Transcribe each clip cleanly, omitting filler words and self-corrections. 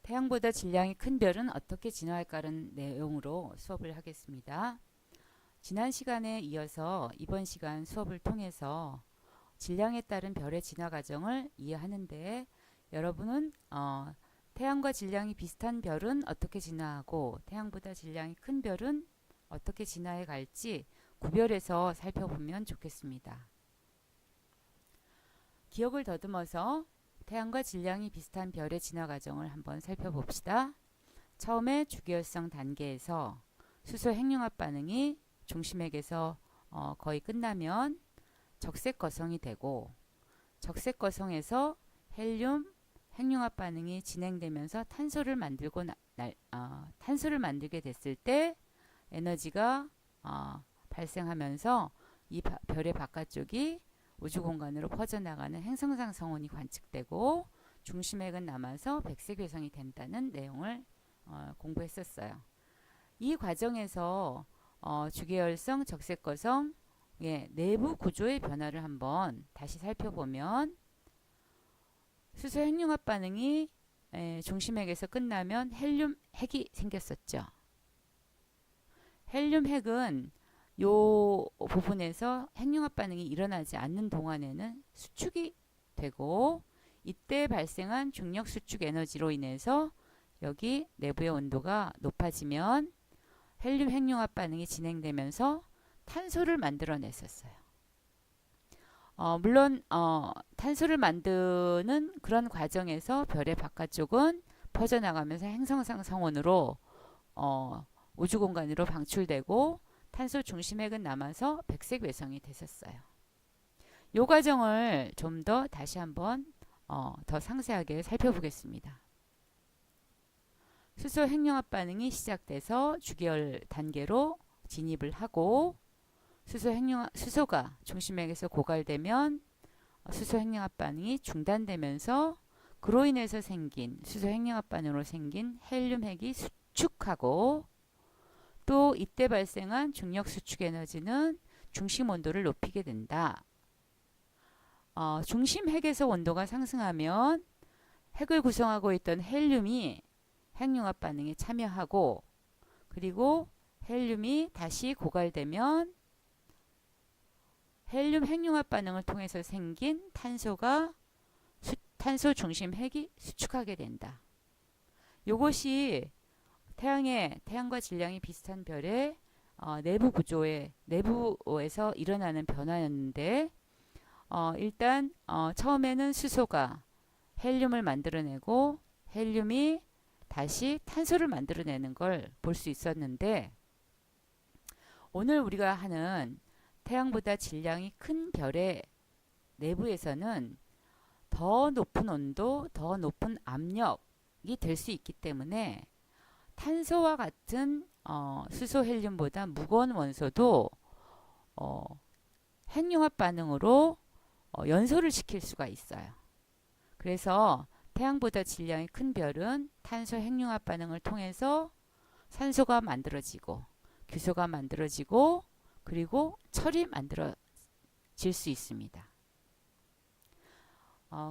태양보다 질량이 큰 별은 어떻게 진화할까라는 내용으로 수업을 하겠습니다. 지난 시간에 이어서 이번 시간 수업을 통해서 질량에 따른 별의 진화 과정을 이해하는데 여러분은 태양과 질량이 비슷한 별은 어떻게 진화하고 태양보다 질량이 큰 별은 어떻게 진화해 갈지 구별해서 살펴보면 좋겠습니다. 기억을 더듬어서 태양과 질량이 비슷한 별의 진화 과정을 한번 살펴봅시다. 처음에 주기율성 단계에서 수소 핵융합 반응이 중심핵에서 거의 끝나면 적색 거성이 되고, 적색 거성에서 헬륨 핵융합 반응이 진행되면서 탄소를 만들게 됐을 때 에너지가 발생하면서 이 별의 바깥쪽이 우주 공간으로 퍼져나가는 행성상 성운이 관측되고 중심핵은 남아서 백색 외성이 된다는 내용을 공부했었어요. 이 과정에서 주계열성, 적색거성의 내부 구조의 변화를 한번 다시 살펴보면 수소 핵융합 반응이 중심핵에서 끝나면 헬륨 핵이 생겼었죠. 헬륨 핵은 요 부분에서 핵융합 반응이 일어나지 않는 동안에는 수축이 되고, 이때 발생한 중력 수축 에너지로 인해서 여기 내부의 온도가 높아지면 헬륨 핵융합 반응이 진행되면서 탄소를 만들어냈었어요. 물론 탄소를 만드는 그런 과정에서 별의 바깥쪽은 퍼져나가면서 행성상 성운으로 우주 공간으로 방출되고 탄소 중심핵은 남아서 백색 외성이 됐었어요. 이 과정을 좀 더 다시 한번 더 상세하게 살펴보겠습니다. 수소 핵융합 반응이 시작돼서 주기열 단계로 진입을 하고 수소가 중심핵에서 고갈되면 수소 핵융합 반응이 중단되면서 그로 인해서 생긴 수소 핵융합 반응으로 생긴 헬륨 핵이 수축하고, 또 이때 발생한 중력 수축 에너지는 중심 온도를 높이게 된다. 중심 핵에서 온도가 상승하면 핵을 구성하고 있던 헬륨이 핵융합 반응에 참여하고, 그리고 헬륨이 다시 고갈되면 헬륨 핵융합 반응을 통해서 생긴 탄소 중심 핵이 수축하게 된다. 이것이 태양과 질량이 비슷한 별의 내부에서 일어나는 변화였는데, 일단 처음에는 수소가 헬륨을 만들어내고 헬륨이 다시 탄소를 만들어내는 걸 볼 수 있었는데, 오늘 우리가 하는 태양보다 질량이 큰 별의 내부에서는 더 높은 온도, 더 높은 압력이 될 수 있기 때문에 탄소와 같은 수소 헬륨보다 무거운 원소도 핵융합 반응으로 연소를 시킬 수가 있어요. 그래서 태양보다 질량이 큰 별은 탄소 핵융합 반응을 통해서 산소가 만들어지고 규소가 만들어지고 그리고 철이 만들어질 수 있습니다.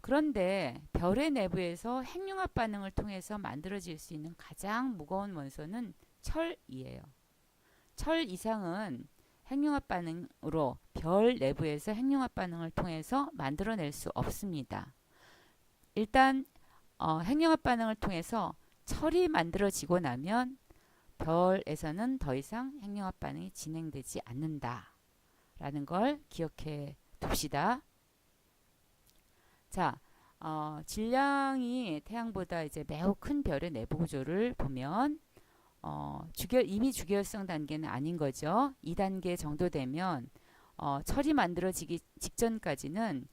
그런데 별의 내부에서 핵융합 반응을 통해서 만들어질 수 있는 가장 무거운 원소는 철이에요. 철 이상은 핵융합 반응으로 별 내부에서 핵융합 반응을 통해서 만들어낼 수 없습니다. 일단 핵융합 반응을 통해서 철이 만들어지고 나면 별에서는 더 이상 핵융합 반응이 진행되지 않는다라는 걸 기억해 둡시다. 자, 질량이 태양보다 이제 매우 큰 별의 내부 구조를 보면 이미 주계열성 단계는 아닌 거죠. 2단계 정도 되면 철이 만들어지기 직전까지는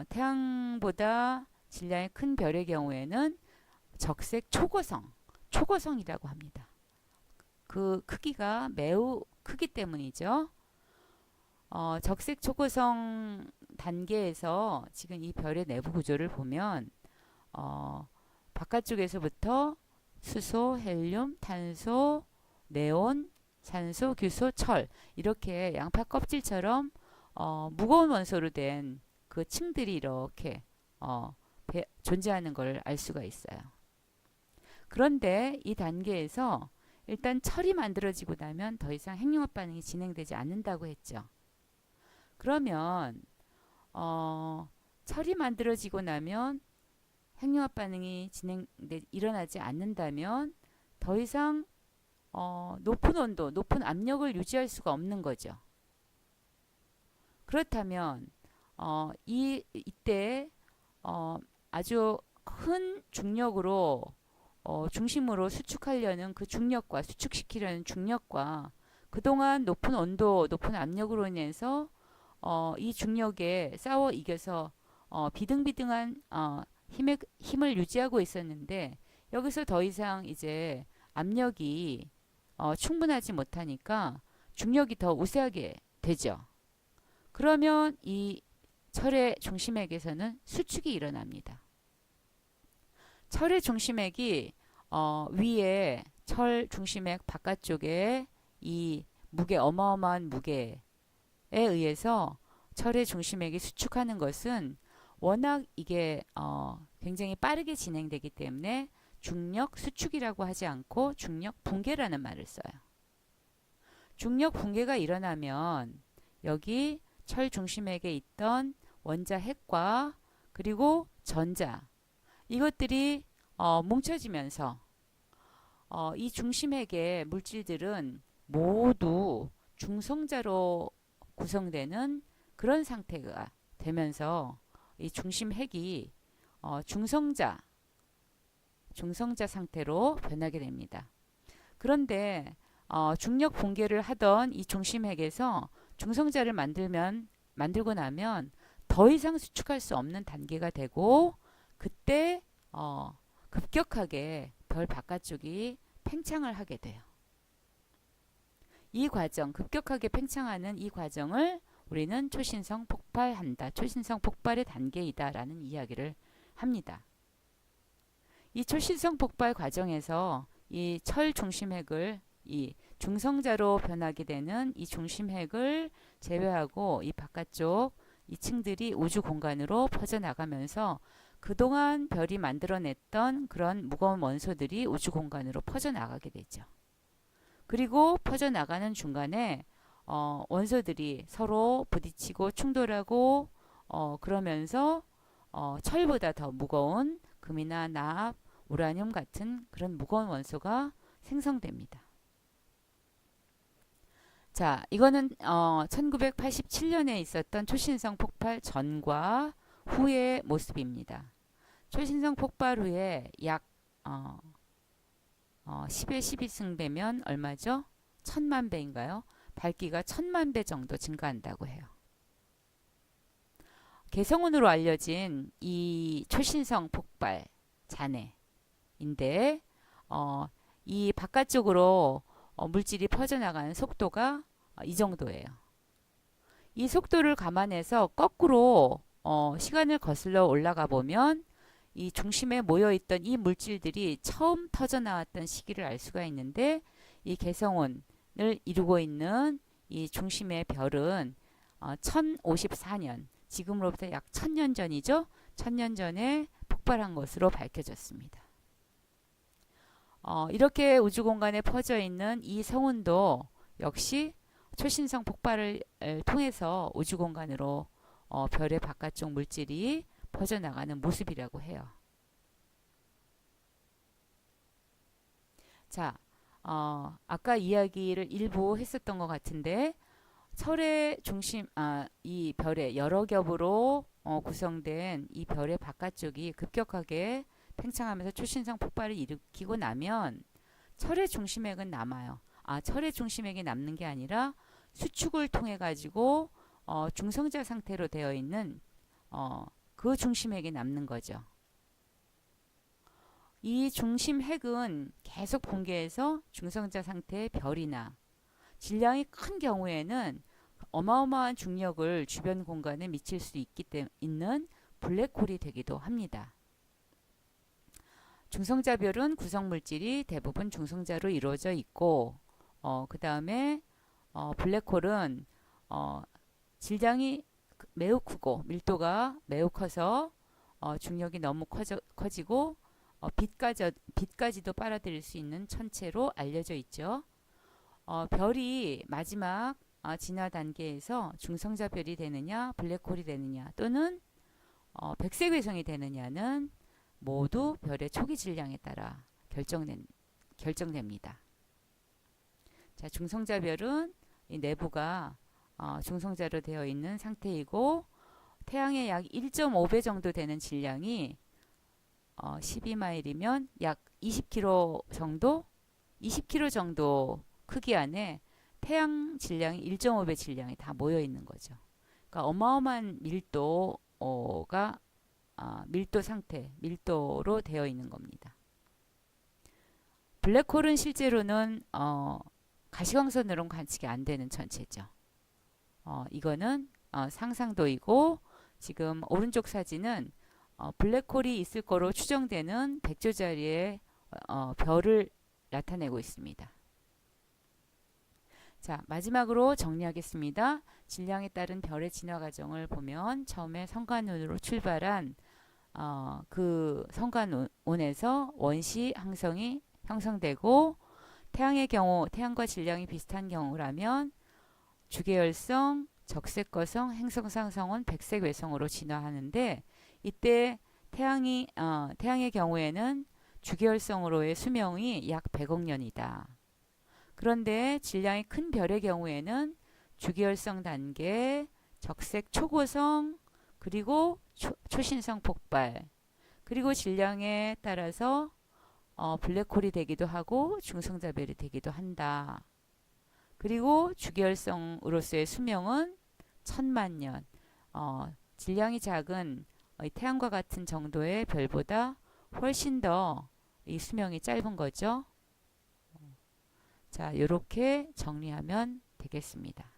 태양보다 질량이 큰 별의 경우에는 적색 초고성이라고 합니다. 그 크기가 매우 크기 때문이죠. 적색 초고성 단계에서 지금 이 별의 내부 구조를 보면 바깥쪽에서부터 수소, 헬륨, 탄소, 네온, 산소, 규소, 철 이렇게 양파 껍질처럼 무거운 원소로 된 그 층들이 이렇게 존재하는 걸 알 수가 있어요. 그런데 이 단계에서 일단 철이 만들어지고 나면 더 이상 핵융합 반응이 진행되지 않는다고 했죠. 그러면 철이 만들어지고 나면 핵융합 반응이 일어나지 않는다면 더 이상 높은 온도, 높은 압력을 유지할 수가 없는 거죠. 그렇다면 이때 아주 큰 중력으로 중심으로 수축하려는 그 중력과 수축시키려는 중력과 그동안 높은 온도, 높은 압력으로 인해서 이 중력에 싸워 이겨서 비등비등한 힘을 유지하고 있었는데 여기서 더 이상 이제 압력이 충분하지 못하니까 중력이 더 우세하게 되죠. 그러면 이 철의 중심핵에서는 수축이 일어납니다. 철의 중심핵이 위에 철 중심핵 바깥쪽에 이 어마어마한 무게에 의해서 철의 중심핵이 수축하는 것은 워낙 이게 굉장히 빠르게 진행되기 때문에 중력 수축이라고 하지 않고 중력 붕괴라는 말을 써요. 중력 붕괴가 일어나면 여기 철 중심핵에 있던 원자 핵과 그리고 전자 이것들이 뭉쳐지면서 이 중심핵의 물질들은 모두 중성자로 구성되는 그런 상태가 되면서 이 중심핵이 중성자 상태로 변하게 됩니다. 그런데 중력 붕괴를 하던 이 중심핵에서 중성자를 만들고 나면 더 이상 수축할 수 없는 단계가 되고 그때 급격하게 별 바깥쪽이 팽창을 하게 돼요. 이 과정, 급격하게 팽창하는 이 과정을 우리는 초신성 폭발한다. 초신성 폭발의 단계이다 라는 이야기를 합니다. 이 초신성 폭발 과정에서 이 철 중심핵을 이 중성자로 변하게 되는 이 중심핵을 제외하고 이 바깥쪽 이 층들이 우주 공간으로 퍼져나가면서 그동안 별이 만들어냈던 그런 무거운 원소들이 우주 공간으로 퍼져나가게 되죠. 그리고 퍼져나가는 중간에 원소들이 서로 부딪히고 충돌하고 그러면서 철보다 더 무거운 금이나 납, 우라늄 같은 그런 무거운 원소가 생성됩니다. 자, 이거는 1987년에 있었던 초신성 폭발 전과 후의 모습입니다. 초신성 폭발 후에 약 10의 12승배면 얼마죠? 1000만 배인가요? 밝기가 1000만 배 정도 증가한다고 해요. 개성운으로 알려진 이 초신성 폭발 잔해인데 이 바깥쪽으로 물질이 퍼져나가는 속도가 이 정도예요. 이 속도를 감안해서 거꾸로 시간을 거슬러 올라가 보면 이 중심에 모여있던 이 물질들이 처음 터져나왔던 시기를 알 수가 있는데 이 개성운을 이루고 있는 이 중심의 별은 1054년, 지금으로부터 약 1000년 전이죠. 1000년 전에 폭발한 것으로 밝혀졌습니다. 이렇게 우주 공간에 퍼져 있는 이 성운도 역시 초신성 폭발을 통해서 우주 공간으로 별의 바깥쪽 물질이 퍼져나가는 모습이라고 해요. 자, 아까 이야기를 일부 했었던 것 같은데 철의 중심, 이 별의 여러 겹으로 구성된 이 별의 바깥쪽이 급격하게 팽창하면서 초신성 폭발을 일으키고 나면 철의 중심핵은 남아요. 철의 중심핵이 남는 게 아니라 수축을 통해 가지고 중성자 상태로 되어 있는 그 중심핵이 남는 거죠. 이 중심핵은 계속 붕괴해서 중성자 상태의 별이나 질량이 큰 경우에는 어마어마한 중력을 주변 공간에 미칠 수 있는 블랙홀이 되기도 합니다. 중성자별은 구성물질이 대부분 중성자로 이루어져 있고 그 다음에 블랙홀은 질량이 매우 크고 밀도가 매우 커서 중력이 너무 커지고 빛까지도 빨아들일 수 있는 천체로 알려져 있죠. 별이 마지막 진화 단계에서 중성자 별이 되느냐, 블랙홀이 되느냐, 또는 백색 외성이 되느냐는 모두 별의 초기 질량에 따라 결정됩니다. 자, 중성자 별은 이 내부가 중성자로 되어 있는 상태이고 태양의 약 1.5배 정도 되는 질량이 12마일이면 약 20km 정도, 20km 정도 크기 안에 태양 질량이 1.5배 질량이 다 모여 있는 거죠. 그러니까 어마어마한 밀도가 밀도 상태, 밀도로 되어 있는 겁니다. 블랙홀은 실제로는 가시광선으로는 관측이 안 되는 천체죠. 이거는 상상도이고 지금 오른쪽 사진은 블랙홀이 있을 거로 추정되는 백조자리의 별을 나타내고 있습니다. 자, 마지막으로 정리하겠습니다. 질량에 따른 별의 진화 과정을 보면 처음에 성간운으로 출발한 그 성간운에서 원시 항성이 형성되고 태양의 경우 태양과 질량이 비슷한 경우라면 주계열성, 적색거성, 행성상성은 백색 외성으로 진화하는데 이때 태양의 경우에는 주계열성으로의 수명이 약 100억 년이다. 그런데 질량이 큰 별의 경우에는 주계열성 단계, 적색 초고성, 그리고 초신성 폭발, 그리고 질량에 따라서 블랙홀이 되기도 하고 중성자별이 되기도 한다. 그리고 주계열성으로서의 수명은 1000만 년. 질량이 작은 태양과 같은 정도의 별보다 훨씬 더 이 수명이 짧은 거죠. 자, 이렇게 정리하면 되겠습니다.